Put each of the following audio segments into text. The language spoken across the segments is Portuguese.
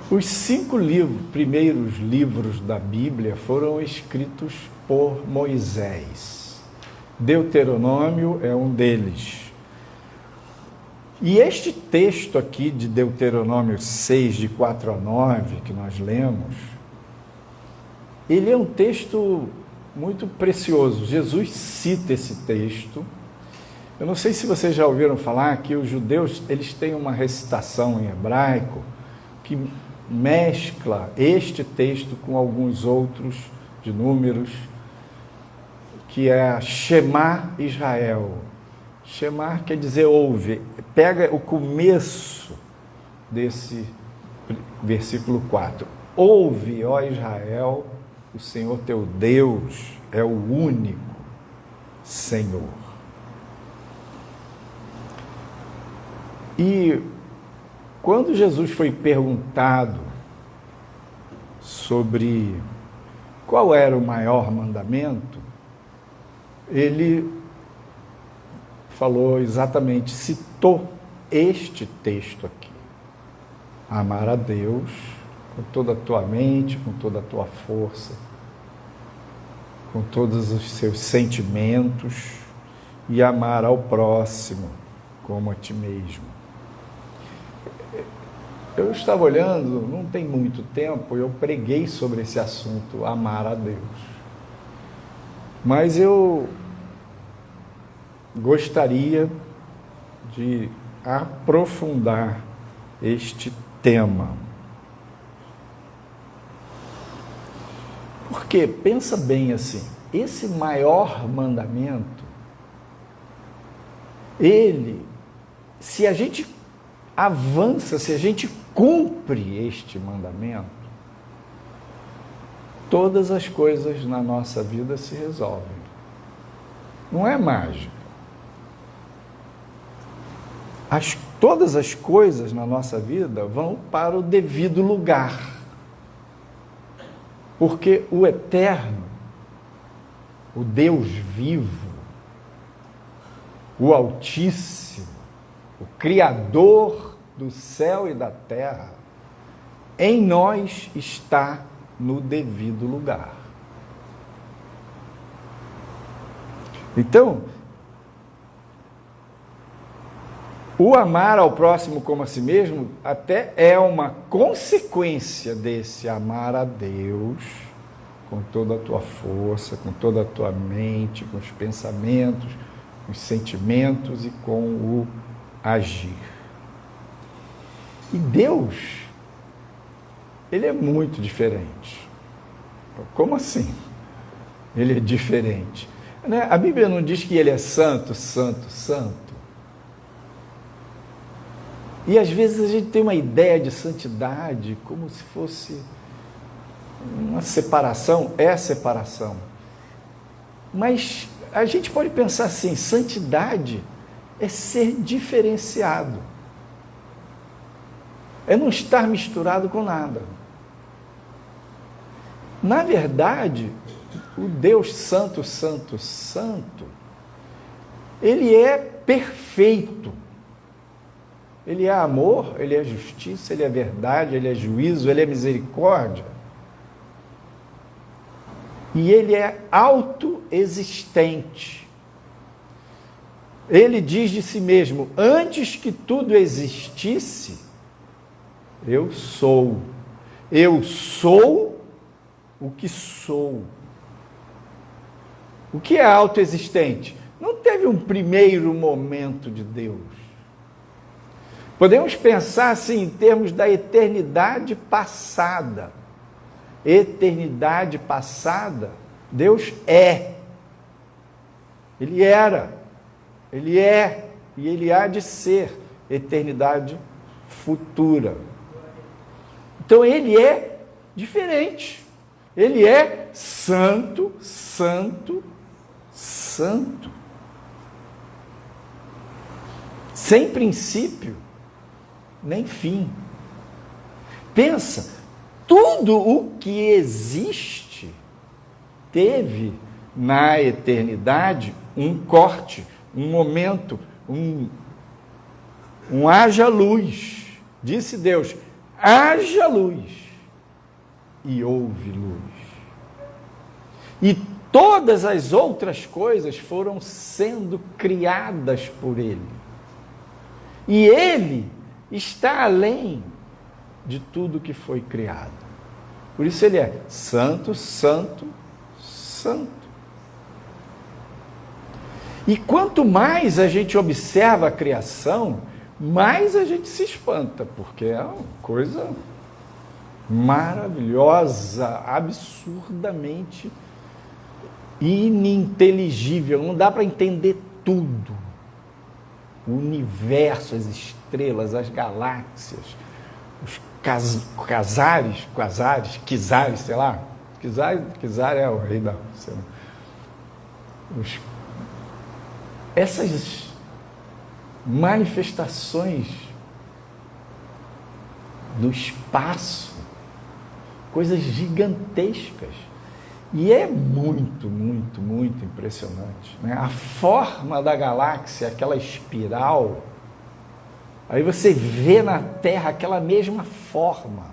Os 5 primeiros livros da Bíblia foram escritos por Moisés. Deuteronômio é um deles. E este texto aqui de Deuteronômio 6, de 4 a 9, que nós lemos, ele é um texto muito precioso. Jesus cita esse texto. Eu não sei se vocês já ouviram falar que os judeus eles têm uma recitação em hebraico que mescla este texto com alguns outros de Números, que é a Shema Israel. Shema quer dizer ouve. Pega o começo desse versículo 4. Ouve, ó Israel, o Senhor teu Deus é o único Senhor. E quando Jesus foi perguntado sobre qual era o maior mandamento, ele falou exatamente, citou este texto aqui. Amar a Deus com toda a tua mente, com toda a tua força, com todos os seus sentimentos, e amar ao próximo como a ti mesmo. Eu estava olhando, não tem muito tempo, eu preguei sobre esse assunto, amar a Deus. Mas eu gostaria de aprofundar este tema. Porque, pensa bem assim, esse maior mandamento, se a gente avança, se a gente cumpre este mandamento, todas as coisas na nossa vida se resolvem. Não é mágica. Todas as coisas na nossa vida vão para o devido lugar. Porque o Eterno, o Deus vivo, o Altíssimo, o Criador do céu e da terra, em nós está no devido lugar. Então, o amar ao próximo como a si mesmo até é uma consequência desse amar a Deus com toda a tua força, com toda a tua mente, com os pensamentos, com os sentimentos e com o agir. E Deus, Ele é muito diferente. Como assim? Ele é diferente. A Bíblia não diz que Ele é santo, santo, santo. E às vezes a gente tem uma ideia de santidade como se fosse uma separação, é separação. Mas a gente pode pensar assim, santidade é ser diferenciado. É não estar misturado com nada. Na verdade, o Deus Santo, Santo, Santo, Ele é perfeito. Ele é amor, Ele é justiça, Ele é verdade, Ele é juízo, Ele é misericórdia. E Ele é autoexistente. Ele diz de si mesmo, antes que tudo existisse, eu sou. Eu sou o que sou. O que é autoexistente? Não teve um primeiro momento de Deus. Podemos pensar assim em termos da eternidade passada. Eternidade passada, Deus é. Ele era, Ele é e Ele há de ser. Eternidade futura. Então Ele é diferente. Ele é santo, santo, santo. Sem princípio, nem fim. Pensa, tudo o que existe teve na eternidade um corte, um momento, um haja luz. Disse Deus, haja luz, e houve luz. E todas as outras coisas foram sendo criadas por Ele. E Ele está além de tudo que foi criado. Por isso Ele é santo, santo, santo. E quanto mais a gente observa a criação, mais a gente se espanta, porque é uma coisa maravilhosa, absurdamente ininteligível. Não dá para entender tudo. O universo, as estrelas, as galáxias, os quizares, sei lá. Quizar é o rei da... Essas manifestações do espaço, coisas gigantescas. E é muito, muito, muito impressionante, né? A forma da galáxia, aquela espiral, aí você vê na Terra aquela mesma forma.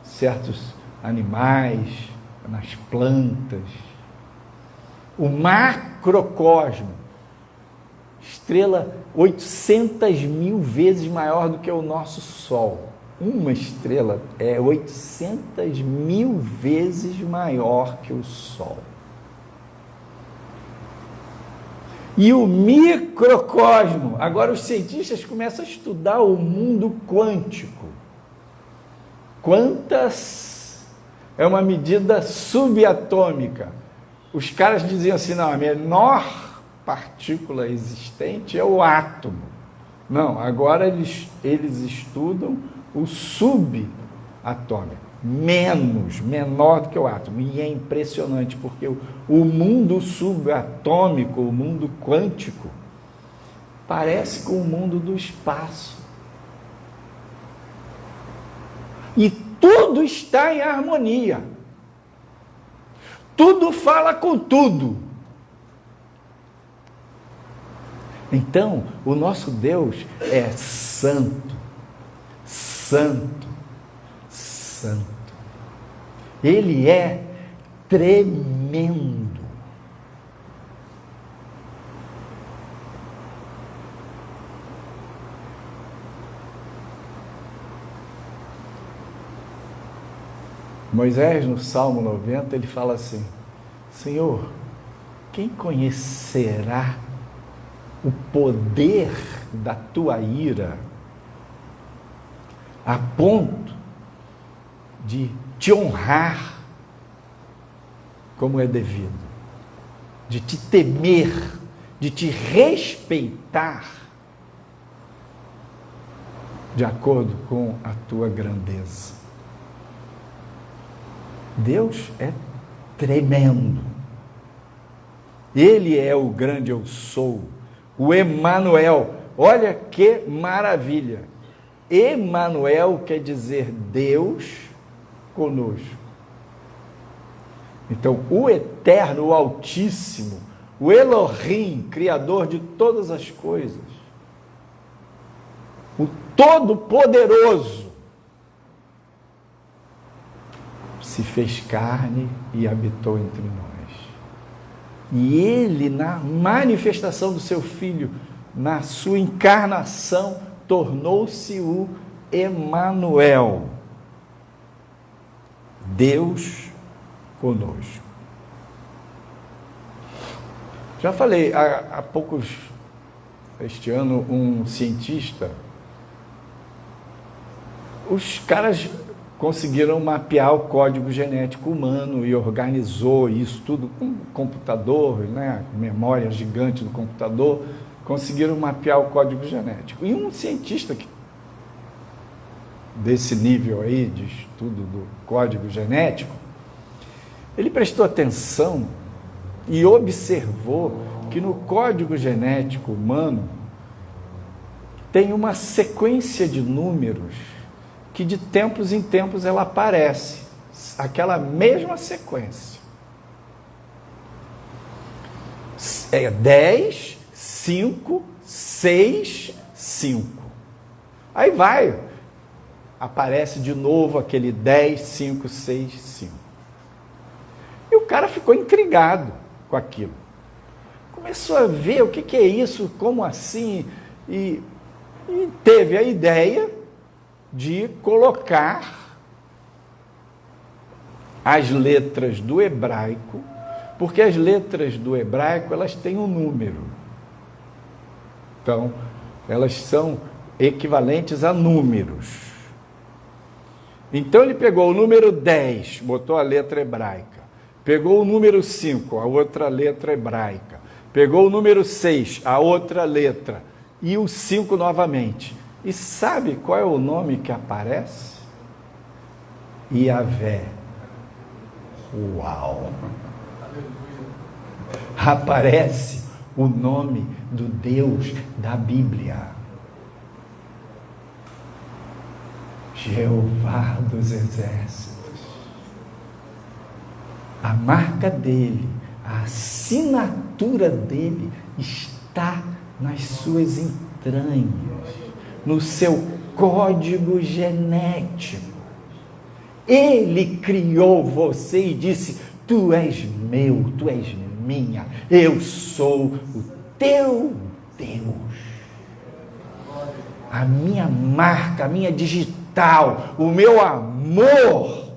Certos animais, nas plantas. O macrocosmo, estrela 800 mil vezes maior do que o nosso Sol. Uma estrela é 800 mil vezes maior que o Sol. E o microcosmo, agora os cientistas começam a estudar o mundo quântico. Quantas é uma medida subatômica. Os caras diziam assim, não, a menor partícula existente é o átomo. Não, agora eles estudam o subatômico, menor do que o átomo. E é impressionante, porque o mundo subatômico, o mundo quântico, parece com o mundo do espaço. E tudo está em harmonia. Tudo fala com tudo. Então, o nosso Deus é santo, santo, santo. Ele é tremendo. Moisés, no Salmo 90, ele fala assim: Senhor, quem conhecerá o poder da tua ira a ponto de te honrar como é devido, de te temer, de te respeitar de acordo com a tua grandeza? Deus é tremendo. Ele é o grande eu sou, o Emanuel. Olha que maravilha. Emanuel quer dizer Deus conosco. Então, o Eterno, o Altíssimo, o Elohim, Criador de todas as coisas, o Todo-Poderoso, se fez carne e habitou entre nós. E Ele, na manifestação do seu Filho, na sua encarnação, tornou-se o Emanuel, Deus conosco. Já falei há poucos, este ano, um cientista, os caras conseguiram mapear o código genético humano e organizou isso tudo com computador, né, memória gigante do computador, conseguiram mapear o código genético. E um cientista desse nível aí de estudo do código genético, ele prestou atenção e observou que no código genético humano tem uma sequência de números que de tempos em tempos ela aparece, aquela mesma sequência. É 10, 5, 6, 5. Aí vai. aparece de novo aquele 10, 5, 6, 5. E o cara ficou intrigado com aquilo. Começou a ver o que é isso, como assim, e teve a ideia de colocar as letras do hebraico, porque as letras do hebraico, elas têm um número. Então, elas são equivalentes a números. Então, ele pegou o número 10, botou a letra hebraica. Pegou o número 5, a outra letra hebraica. Pegou o número 6, a outra letra. E o 5 novamente. E sabe qual é o nome que aparece? Yahvé. Uau! Aparece o nome do Deus da Bíblia. Jeová dos Exércitos. A marca dele, a assinatura dele está nas suas entranhas, no seu código genético. Ele criou você e disse: tu és meu, tu és minha, eu sou o teu Deus. A minha marca, a minha digital, o meu amor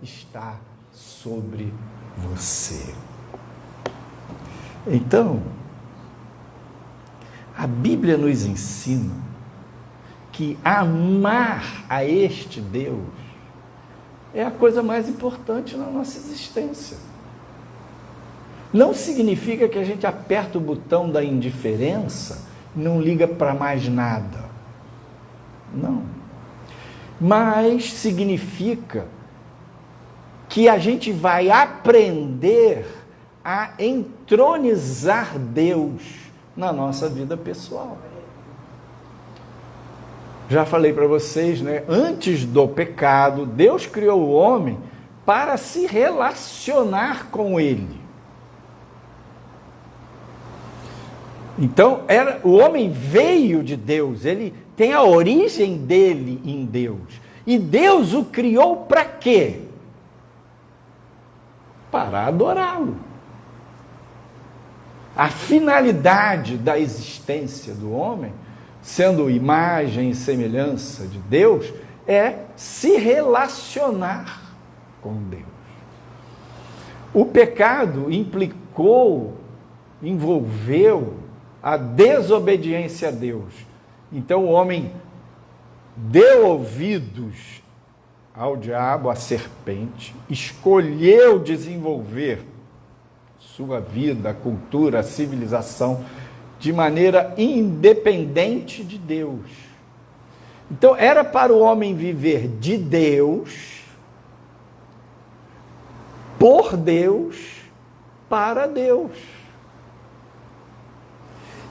está sobre você. Então, a Bíblia nos ensina que amar a este Deus é a coisa mais importante na nossa existência. Não significa que a gente aperta o botão da indiferença e não liga para mais nada. Não. Mas significa que a gente vai aprender a entronizar Deus na nossa vida pessoal. Já falei para vocês, né? Antes do pecado, Deus criou o homem para se relacionar com ele. Então, o homem veio de Deus, ele tem a origem dele em Deus. E Deus o criou para quê? Para adorá-lo. A finalidade da existência do homem, sendo imagem e semelhança de Deus, é se relacionar com Deus. O pecado envolveu a desobediência a Deus. Então o homem deu ouvidos ao diabo, à serpente, escolheu desenvolver sua vida, a cultura, a civilização, de maneira independente de Deus. Então, era para o homem viver de Deus, por Deus, para Deus.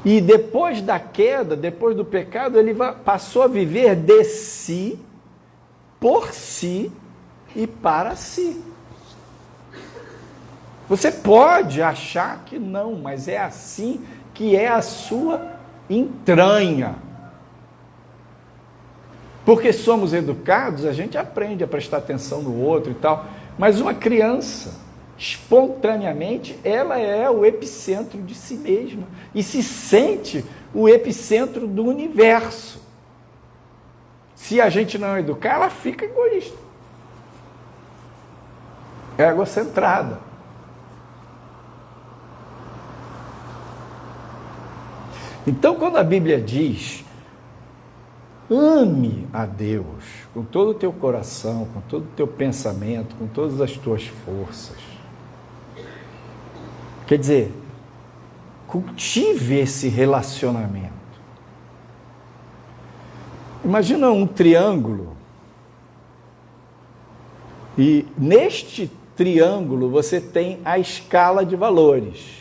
E depois da queda, depois do pecado, ele passou a viver de si, por si e para si. Você pode achar que não, mas é assim que é a sua entranha. Porque somos educados, a gente aprende a prestar atenção no outro e tal, mas uma criança, espontaneamente, ela é o epicentro de si mesma e se sente o epicentro do universo. Se a gente não educar, ela fica egoísta, egocentrada. Então, quando a Bíblia diz: ame a Deus com todo o teu coração, com todo o teu pensamento, com todas as tuas forças, quer dizer, cultive esse relacionamento. Imagina um triângulo, e neste triângulo você tem a escala de valores.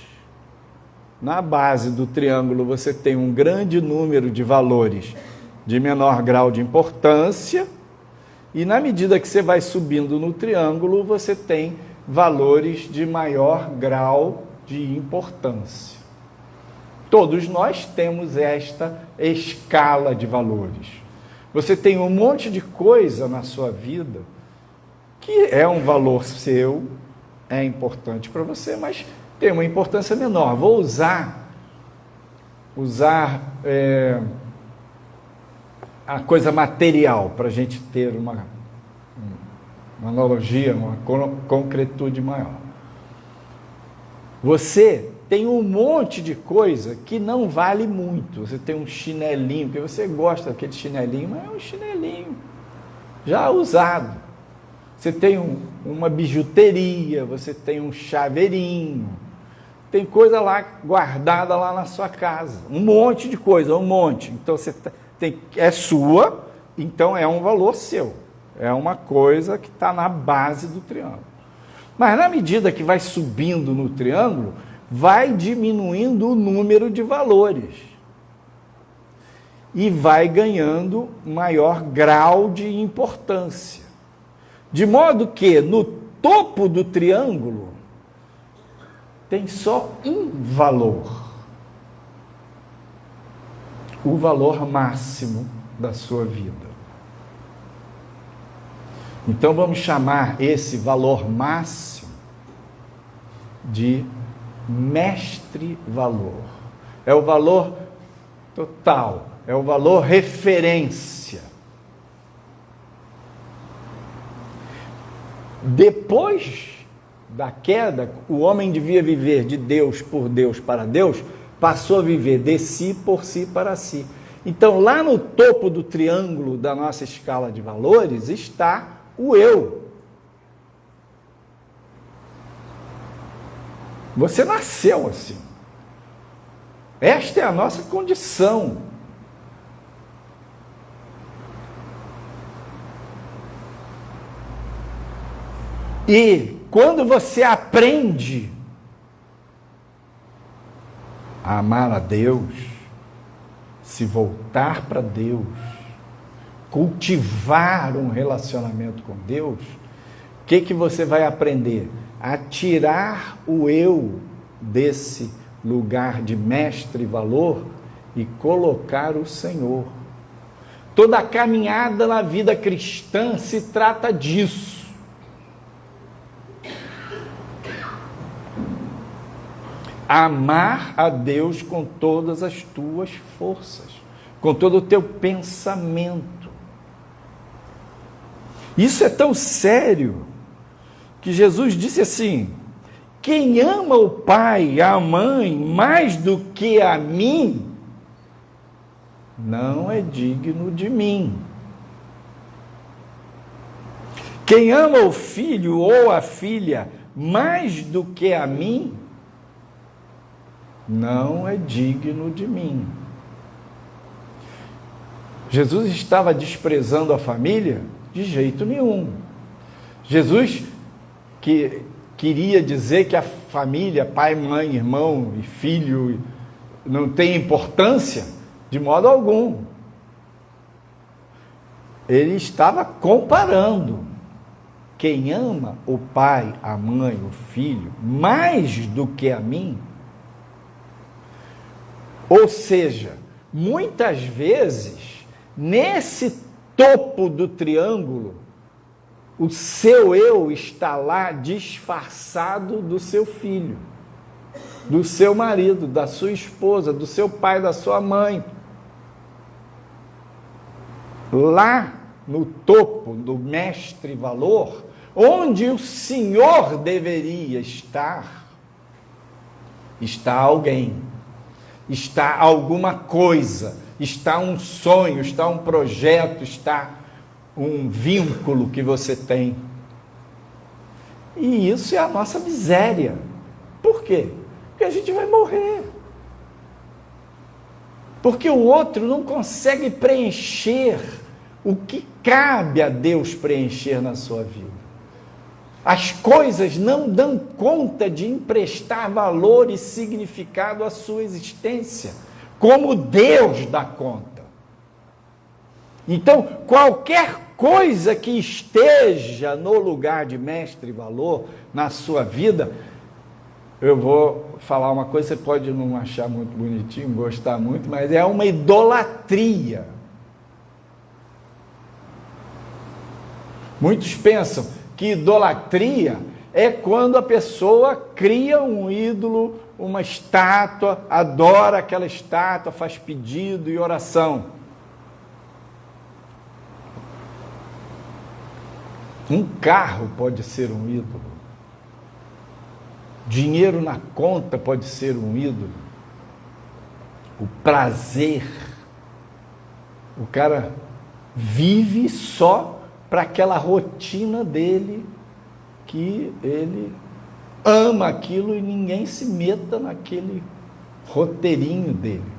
Na base do triângulo você tem um grande número de valores de menor grau de importância, e na medida que você vai subindo no triângulo, você tem valores de maior grau de importância. Todos nós temos esta escala de valores. Você tem um monte de coisa na sua vida que é um valor seu, é importante para você, mas tem uma importância menor. Vou usar a coisa material para a gente ter uma analogia, uma concretude maior. Você tem um monte de coisa que não vale muito. Você tem um chinelinho, porque você gosta daquele chinelinho, mas é um chinelinho já usado. Você tem uma bijuteria, você tem um chaveirinho, tem coisa lá guardada lá na sua casa, um monte de coisa, um monte. Então você é sua, então é um valor seu, é uma coisa que está na base do triângulo. Mas na medida que vai subindo no triângulo, vai diminuindo o número de valores e vai ganhando maior grau de importância. De modo que no topo do triângulo tem só um valor, o valor máximo da sua vida. Então vamos chamar esse valor máximo de mestre-valor. É o valor total, é o valor referência. Depois da queda, o homem devia viver de Deus, por Deus, para Deus, passou a viver de si, por si, para si. Então, lá no topo do triângulo da nossa escala de valores está o eu. Você nasceu assim. Esta é a nossa condição. E quando você aprende a amar a Deus, se voltar para Deus, cultivar um relacionamento com Deus, o que você vai aprender? A tirar o eu desse lugar de mestre e valor e colocar o Senhor. Toda a caminhada na vida cristã se trata disso. Amar a Deus com todas as tuas forças, com todo o teu pensamento. Isso é tão sério que Jesus disse assim: quem ama o pai e a mãe mais do que a mim, não é digno de mim. Quem ama o filho ou a filha mais do que a mim, não é digno de mim. Jesus estava desprezando a família? De jeito nenhum. Jesus que queria dizer que a família, pai, mãe, irmão e filho, não tem importância? De modo algum. Ele estava comparando. Quem ama o pai, a mãe, o filho, mais do que a mim, ou seja, muitas vezes, nesse topo do triângulo, o seu eu está lá disfarçado do seu filho, do seu marido, da sua esposa, do seu pai, da sua mãe. Lá no topo do mestre-valor, onde o Senhor deveria estar, está alguém. Está alguma coisa, está um sonho, está um projeto, está um vínculo que você tem. E isso é a nossa miséria. Por quê? Porque a gente vai morrer. Porque o outro não consegue preencher o que cabe a Deus preencher na sua vida. As coisas não dão conta de emprestar valor e significado à sua existência, como Deus dá conta. Então, qualquer coisa que esteja no lugar de mestre e valor na sua vida, eu vou falar uma coisa, você pode não achar muito bonitinho, gostar muito, mas é uma idolatria. Muitos pensam que idolatria é quando a pessoa cria um ídolo, uma estátua, adora aquela estátua, faz pedido e oração. Um carro pode ser um ídolo. Dinheiro na conta pode ser um ídolo. O prazer. O cara vive só para aquela rotina dele, que ele ama aquilo e ninguém se meta naquele roteirinho dele.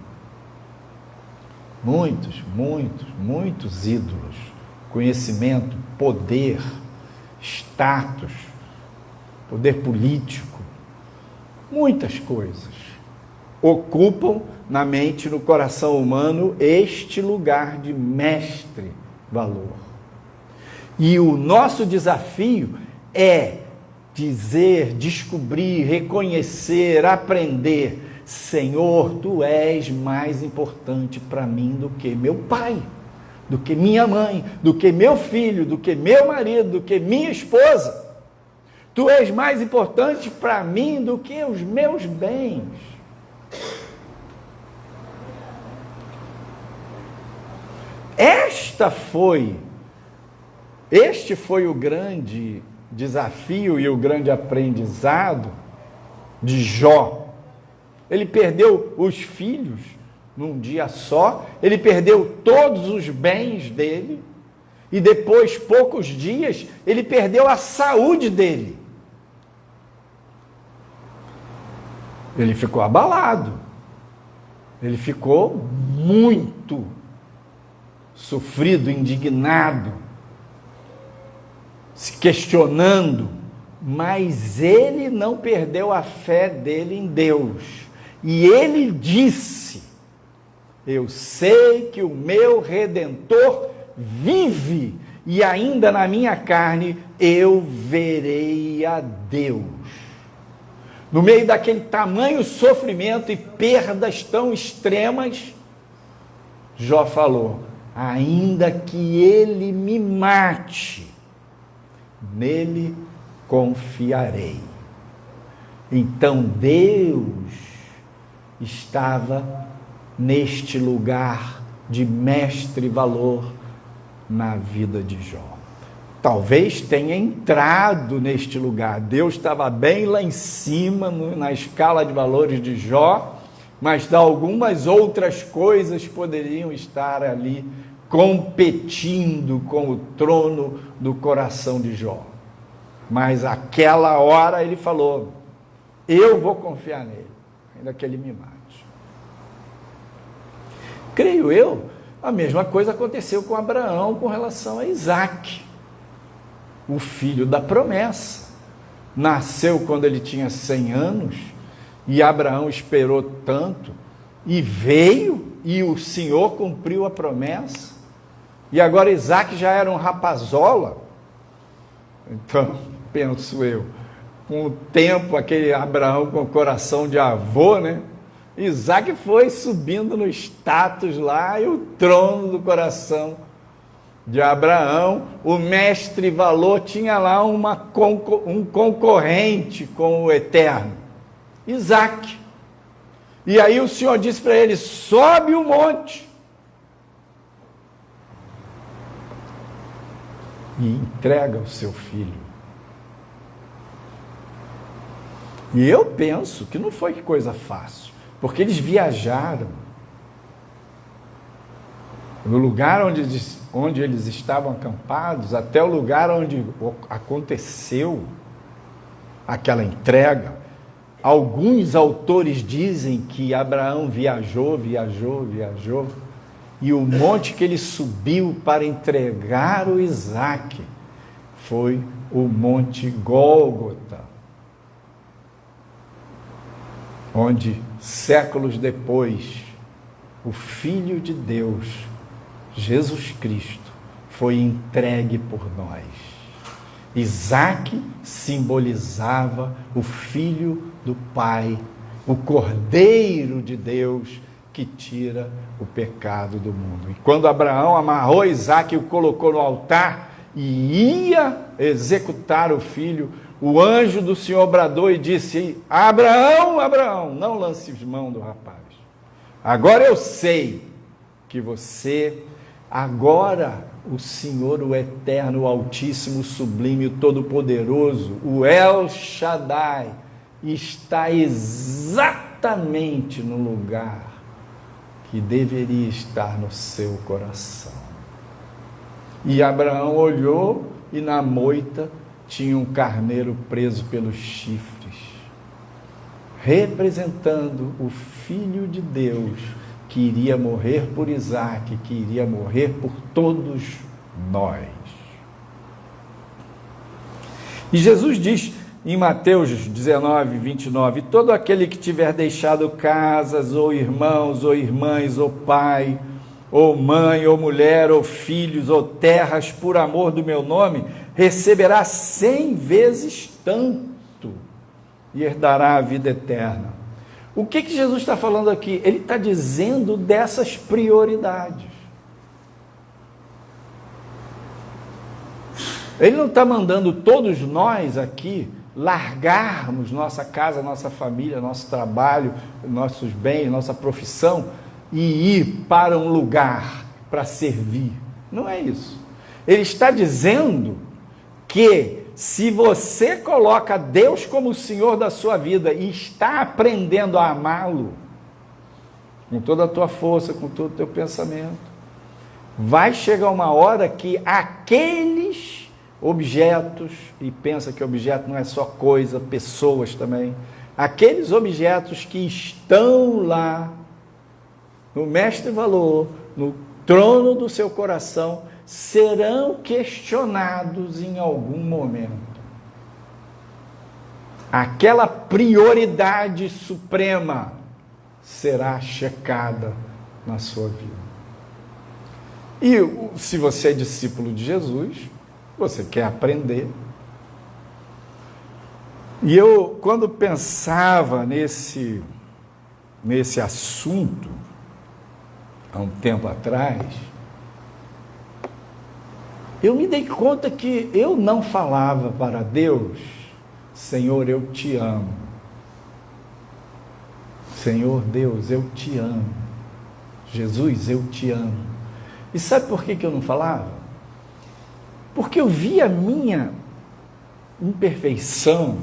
Muitos ídolos. Conhecimento, poder, status, poder político, muitas coisas ocupam na mente e no coração humano este lugar de mestre valor. E o nosso desafio é dizer, descobrir, reconhecer, aprender: Senhor, Tu és mais importante para mim do que meu pai, do que minha mãe, do que meu filho, do que meu marido, do que minha esposa. Tu és mais importante para mim do que os meus bens. Este foi o grande desafio e o grande aprendizado de Jó. Ele perdeu os filhos num dia só, ele perdeu todos os bens dele, e depois, poucos dias, ele perdeu a saúde dele. Ele ficou abalado, ele ficou muito sofrido, indignado, se questionando, mas ele não perdeu a fé dele em Deus. E ele disse: eu sei que o meu Redentor vive, e ainda na minha carne eu verei a Deus. No meio daquele tamanho sofrimento e perdas tão extremas, Jó falou: ainda que ele me mate, nele confiarei. Então Deus estava neste lugar de mestre valor na vida de Jó. Talvez tenha entrado neste lugar. Deus estava bem lá em cima, na escala de valores de Jó, mas algumas outras coisas poderiam estar ali competindo com o trono do coração de Jó. Mas aquela hora ele falou: eu vou confiar nele, ainda que ele me mate. Creio eu, a mesma coisa aconteceu com Abraão com relação a Isaque, o filho da promessa. Nasceu quando ele tinha 100 anos, e Abraão esperou tanto, e veio, e o Senhor cumpriu a promessa. E agora Isaque já era um rapazola. Então, penso eu, com o tempo, aquele Abraão com o coração de avô, né? Isaque foi subindo no status lá, e o trono do coração de Abraão, o mestre valor, tinha lá um concorrente com o Eterno, Isaque. E aí o Senhor disse para ele: sobe o monte e entrega o seu filho. E eu penso que não foi coisa fácil, porque eles viajaram no lugar onde eles estavam acampados, até o lugar onde aconteceu aquela entrega. Alguns autores dizem que Abraão viajou, e o monte que ele subiu para entregar o Isaque foi o Monte Gólgota, onde séculos depois o Filho de Deus, Jesus Cristo, foi entregue por nós. Isaque simbolizava o Filho do Pai, o Cordeiro de Deus que tira o pecado do mundo. E quando Abraão amarrou Isaque e o colocou no altar, e ia executar o filho, o anjo do Senhor bradou e disse: Abraão, Abraão, não lances mão do rapaz. Agora eu sei que você, agora o Senhor, o Eterno, o Altíssimo, o Sublime, o Todo-Poderoso, o El Shaddai, está exatamente no lugar que deveria estar no seu coração. E Abraão olhou e na moita tinha um carneiro preso pelos chifres, representando o Filho de Deus, que iria morrer por Isaque, que iria morrer por todos nós. E Jesus diz em Mateus 19, 29, todo aquele que tiver deixado casas, ou irmãos, ou irmãs, ou pai, ou mãe, ou mulher, ou filhos, ou terras, por amor do meu nome, receberá 100 vezes tanto e herdará a vida eterna. O que Jesus está falando aqui? Ele está dizendo dessas prioridades. Ele não está mandando todos nós aqui largarmos nossa casa, nossa família, nosso trabalho, nossos bens, nossa profissão e ir para um lugar para servir. Não é isso. Ele está dizendo que se você coloca Deus como o Senhor da sua vida e está aprendendo a amá-lo com toda a tua força, com todo o teu pensamento, vai chegar uma hora que aqueles objetos, e pensa que objeto não é só coisa, pessoas também, aqueles objetos que estão lá no mestre valor, no trono do seu coração, serão questionados em algum momento. Aquela prioridade suprema será checada na sua vida. E se você é discípulo de Jesus, você quer aprender. E eu, quando pensava nesse assunto, há um tempo atrás, eu me dei conta que eu não falava para Deus: Senhor, eu te amo. Senhor Deus, eu te amo. Jesus, eu te amo. E sabe por que eu não falava? Porque eu via a minha imperfeição,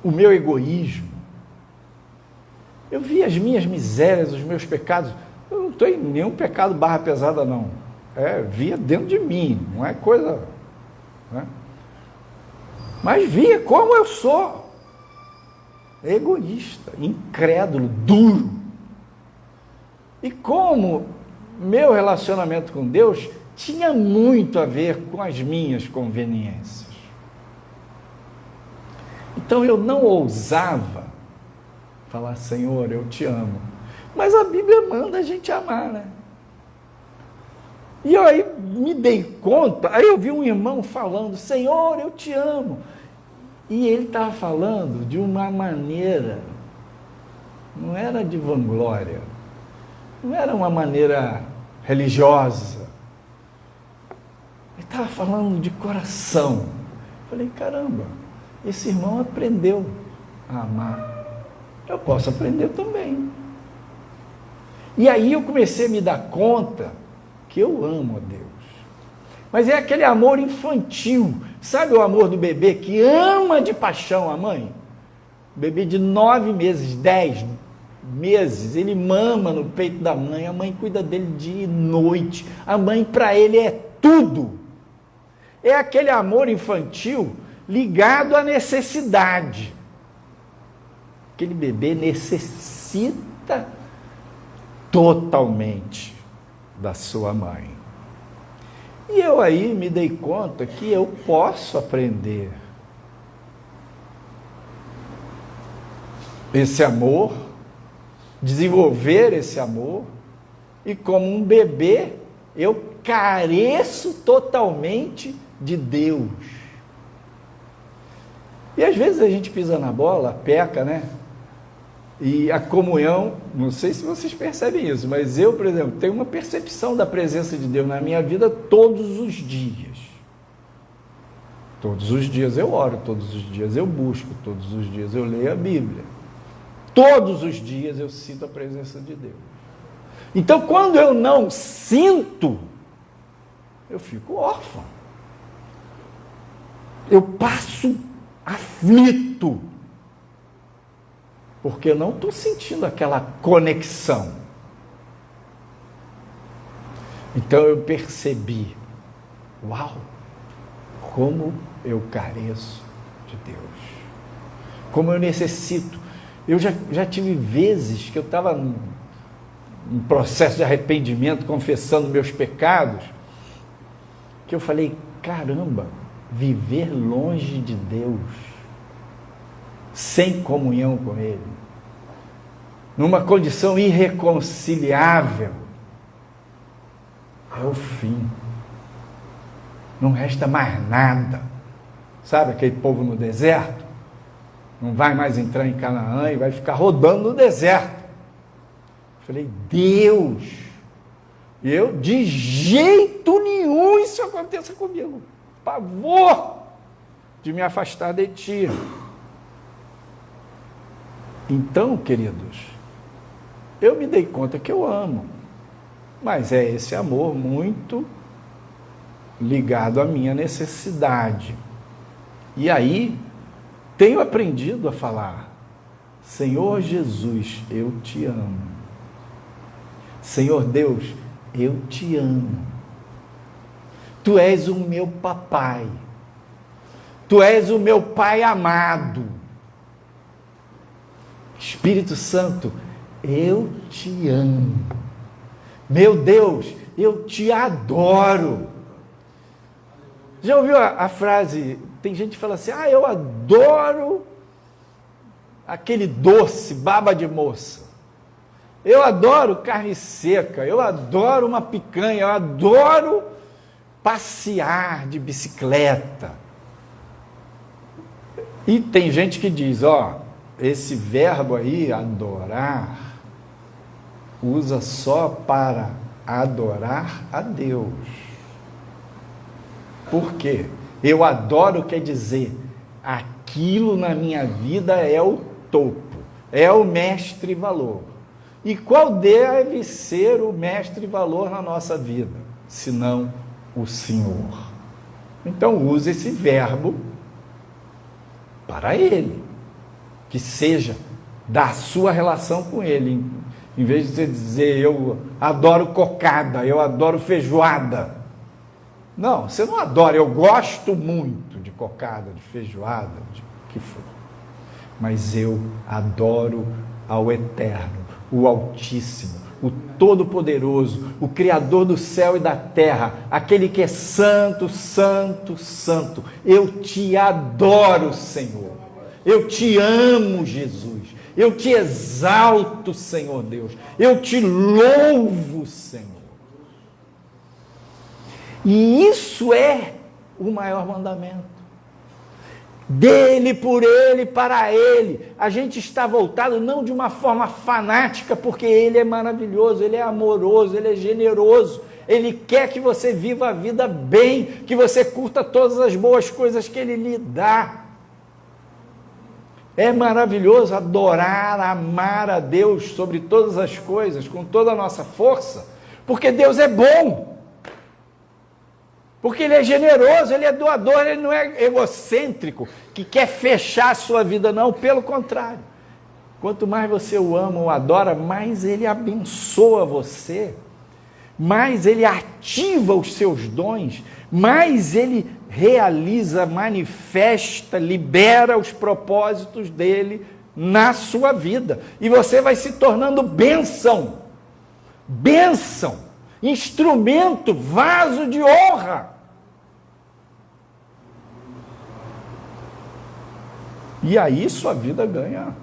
o meu egoísmo, eu via as minhas misérias, os meus pecados. Eu não estou em nenhum pecado barra pesada, não. Via dentro de mim, não é coisa... Né? Mas via como eu sou egoísta, incrédulo, duro. E como meu relacionamento com Deus tinha muito a ver com as minhas conveniências. Então eu não ousava falar: Senhor, eu te amo. Mas a Bíblia manda a gente amar, né? E eu aí me dei conta, aí eu vi um irmão falando: Senhor, eu te amo. E ele estava falando de uma maneira, não era de vanglória, não era uma maneira religiosa. Ele estava falando de coração. Falei: caramba, esse irmão aprendeu a amar. Eu posso aprender também. E aí eu comecei a me dar conta que eu amo a Deus. Mas é aquele amor infantil. Sabe o amor do bebê que ama de paixão a mãe? O bebê de 9 meses, 10 meses, ele mama no peito da mãe, a mãe cuida dele dia e noite. A mãe para ele é tudo. É aquele amor infantil ligado à necessidade. Aquele bebê necessita totalmente da sua mãe. E eu aí me dei conta que eu posso aprender esse amor, desenvolver esse amor, e como um bebê eu careço totalmente de Deus. E às vezes a gente pisa na bola, peca, né? E a comunhão, não sei se vocês percebem isso, mas eu, por exemplo, tenho uma percepção da presença de Deus na minha vida todos os dias. Todos os dias eu oro, todos os dias eu busco, todos os dias eu leio a Bíblia. Todos os dias eu sinto a presença de Deus. Então, quando eu não sinto, eu fico órfão. Eu passo aflito. Porque eu não estou sentindo aquela conexão. Então eu percebi, uau, como eu careço de Deus. Como eu necessito. Eu já tive vezes que eu estava em processo de arrependimento, confessando meus pecados, que eu falei, caramba, viver longe de Deus, sem comunhão com Ele, numa condição irreconciliável, é o fim. Não resta mais nada. Sabe aquele povo no deserto? Não vai mais entrar em Canaã e vai ficar rodando no deserto. Eu falei, Deus, eu de jeito nenhum isso aconteça comigo. Pavor de me afastar de Ti. Então, queridos, eu me dei conta que eu amo, mas é esse amor muito ligado à minha necessidade. E aí, tenho aprendido a falar, Senhor Jesus, eu te amo. Senhor Deus, eu te amo. Tu és o meu papai. Tu és o meu pai amado. Espírito Santo, eu te amo. Meu Deus, eu te adoro. Já ouviu a frase? Tem gente que fala assim, eu adoro aquele doce, baba de moça. Eu adoro carne seca, eu adoro uma picanha, eu adoro passear de bicicleta. E tem gente que diz, esse verbo aí, adorar, usa só para adorar a Deus. Por quê? Eu adoro quer dizer, aquilo na minha vida é o topo, é o mestre valor. E qual deve ser o mestre valor na nossa vida? Senão o Senhor. Então use esse verbo para Ele, que seja da sua relação com Ele, em vez de você dizer, eu adoro cocada, eu adoro feijoada. Não, você não adora, eu gosto muito de cocada, de feijoada, de o que for. Mas eu adoro ao Eterno, o Altíssimo, o Todo-Poderoso, o Criador do céu e da terra, aquele que é santo, santo, santo. Eu te adoro, Senhor. Eu te amo, Jesus. Eu te exalto, Senhor Deus. Eu te louvo, Senhor. E isso é o maior mandamento. Dele, por Ele, para Ele. A gente está voltado não de uma forma fanática, porque Ele é maravilhoso, Ele é amoroso, Ele é generoso. Ele quer que você viva a vida bem, que você curta todas as boas coisas que Ele lhe dá. É maravilhoso adorar, amar a Deus sobre todas as coisas, com toda a nossa força, porque Deus é bom. Porque Ele é generoso, Ele é doador, Ele não é egocêntrico, que quer fechar a sua vida, não, pelo contrário. Quanto mais você o ama ou adora, mais Ele abençoa você, mais Ele ativa os seus dons, mais Ele realiza, manifesta, libera os propósitos dEle na sua vida. E você vai se tornando bênção, instrumento, vaso de honra. E aí sua vida ganha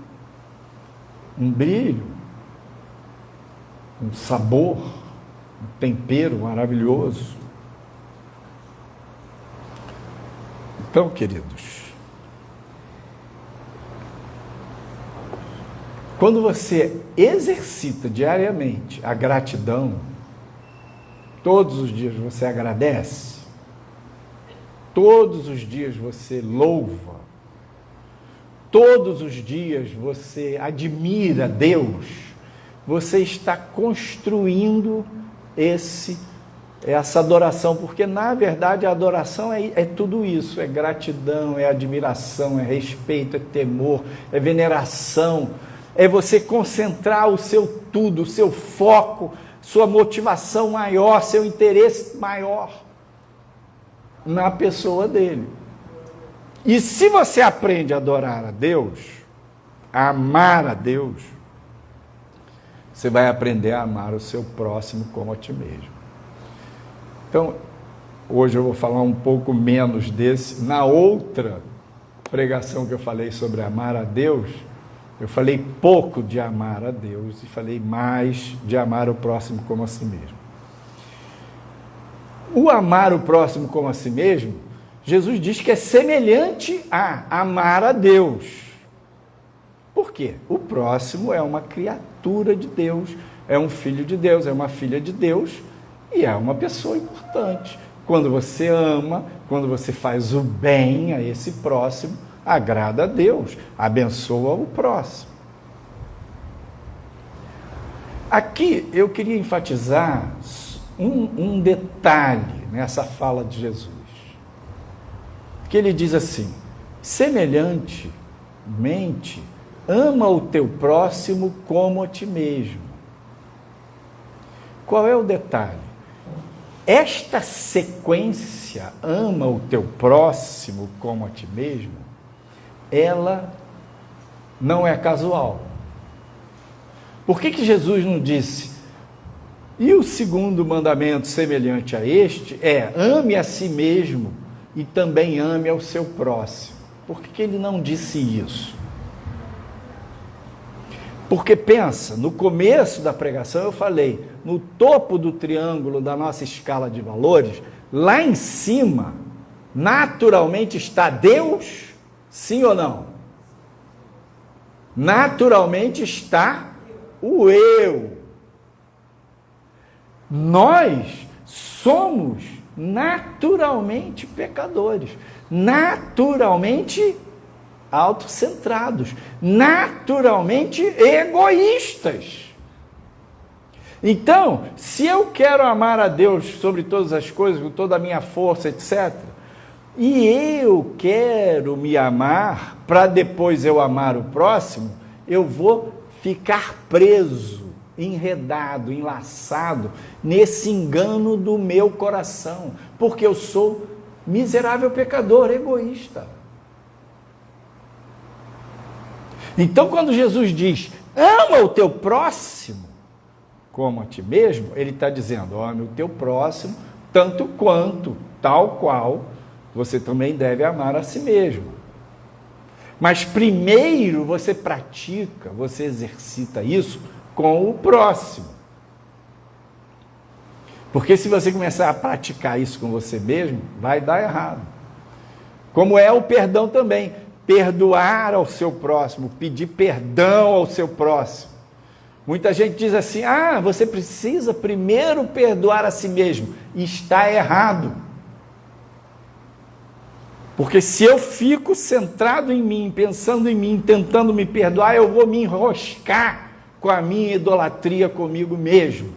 um brilho, um sabor, um tempero maravilhoso. Então, queridos, Quando você exercita diariamente a gratidão, todos os dias você agradece, todos os dias você louva, todos os dias você admira Deus, você está construindo essa adoração, porque na verdade a adoração é tudo isso, é gratidão, é admiração, é respeito, é temor, é veneração, é você concentrar o seu tudo, o seu foco, sua motivação maior, seu interesse maior na pessoa dele. E se você aprende a adorar a Deus, a amar a Deus, você vai aprender a amar o seu próximo como a ti mesmo. Então, hoje eu vou falar um pouco menos desse. Na outra pregação que eu falei sobre amar a Deus, eu falei pouco de amar a Deus e falei mais de amar o próximo como a si mesmo. O amar o próximo como a si mesmo, Jesus diz que é semelhante a amar a Deus. Por quê? O próximo é uma criatura de Deus, é um filho de Deus, é uma filha de Deus e é uma pessoa importante. Quando você ama, quando você faz o bem a esse próximo, agrada a Deus, abençoa o próximo. Aqui eu queria enfatizar um detalhe nessa fala de Jesus, que ele diz assim: semelhantemente, ama o teu próximo como a ti mesmo. Qual é o detalhe? Esta sequência, ama o teu próximo como a ti mesmo, ela não é casual. Por que Jesus não disse, e o segundo mandamento semelhante a este é, ame a si mesmo e também ame ao seu próximo? Por que ele não disse isso? Porque pensa, no começo da pregação eu falei, no topo do triângulo da nossa escala de valores, lá em cima, naturalmente está Deus, sim ou não? Naturalmente está o eu. Nós somos naturalmente pecadores, naturalmente autocentrados, naturalmente egoístas. Então, se eu quero amar a Deus sobre todas as coisas, com toda a minha força, etc., e eu quero me amar para depois eu amar o próximo, eu vou ficar preso, enredado, enlaçado nesse engano do meu coração, porque eu sou miserável pecador, egoísta. Então, quando Jesus diz, ama o teu próximo como a ti mesmo, ele está dizendo, ame o teu próximo, tanto quanto, tal qual, você também deve amar a si mesmo. Mas primeiro você pratica, você exercita isso com o próximo. Porque se você começar a praticar isso com você mesmo, vai dar errado. Como é o perdão também. Perdoar ao seu próximo, pedir perdão ao seu próximo. Muita gente diz assim, você precisa primeiro perdoar a si mesmo. Está errado. Porque se eu fico centrado em mim, pensando em mim, tentando me perdoar, eu vou me enroscar com a minha idolatria comigo mesmo.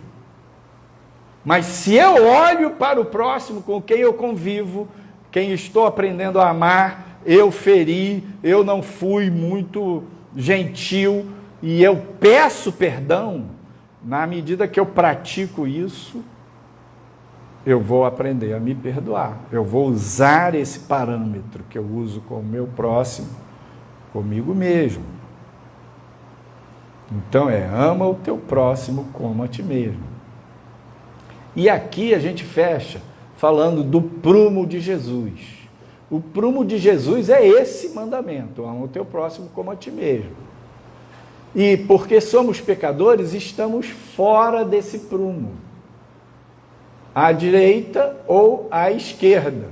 Mas se eu olho para o próximo com quem eu convivo, quem estou aprendendo a amar, eu feri, eu não fui muito gentil e eu peço perdão, na medida que eu pratico isso, eu vou aprender a me perdoar. Eu vou usar esse parâmetro que eu uso com o meu próximo, comigo mesmo. Então ama o teu próximo como a ti mesmo. E aqui a gente fecha falando do prumo de Jesus. O prumo de Jesus é esse mandamento, ama o teu próximo como a ti mesmo. E porque somos pecadores, estamos fora desse prumo, à direita ou à esquerda.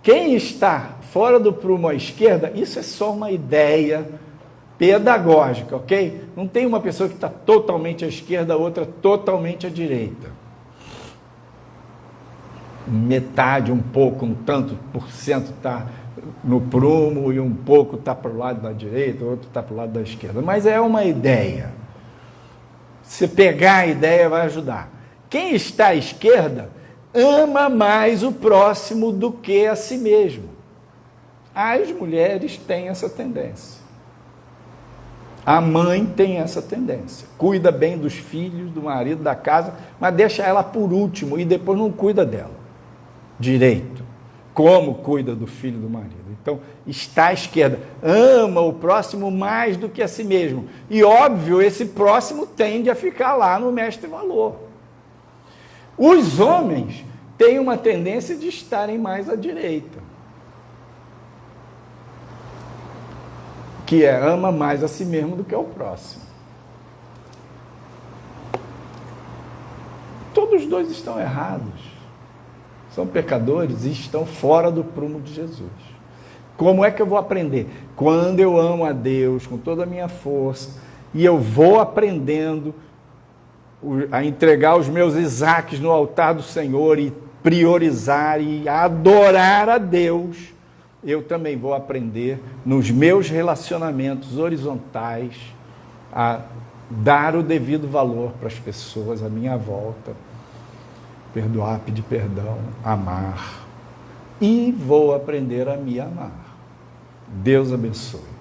Quem está fora do prumo à esquerda, isso é só uma ideia pedagógica, ok? Não tem uma pessoa que está totalmente à esquerda, outra totalmente à direita. Metade, um pouco, um tanto por cento está no prumo e um pouco está para o lado da direita, outro está para o lado da esquerda. Mas é uma ideia. Se pegar a ideia vai ajudar. Quem está à esquerda ama mais o próximo do que a si mesmo. As mulheres têm essa tendência. A mãe tem essa tendência. Cuida bem dos filhos, do marido, da casa, mas deixa ela por último e depois não cuida dela direito. Como cuida do filho do marido. Então, está à esquerda. Ama o próximo mais do que a si mesmo. E, óbvio, esse próximo tende a ficar lá no mestre-valor. Os homens têm uma tendência de estarem mais à direita. Que é, ama mais a si mesmo do que ao próximo. Todos os dois estão errados. São pecadores e estão fora do prumo de Jesus. Como é que eu vou aprender? Quando eu amo a Deus com toda a minha força e eu vou aprendendo a entregar os meus Isaques no altar do Senhor e priorizar e adorar a Deus, eu também vou aprender nos meus relacionamentos horizontais a dar o devido valor para as pessoas à minha volta, perdoar, pedir perdão, amar, e vou aprender a me amar. Deus abençoe.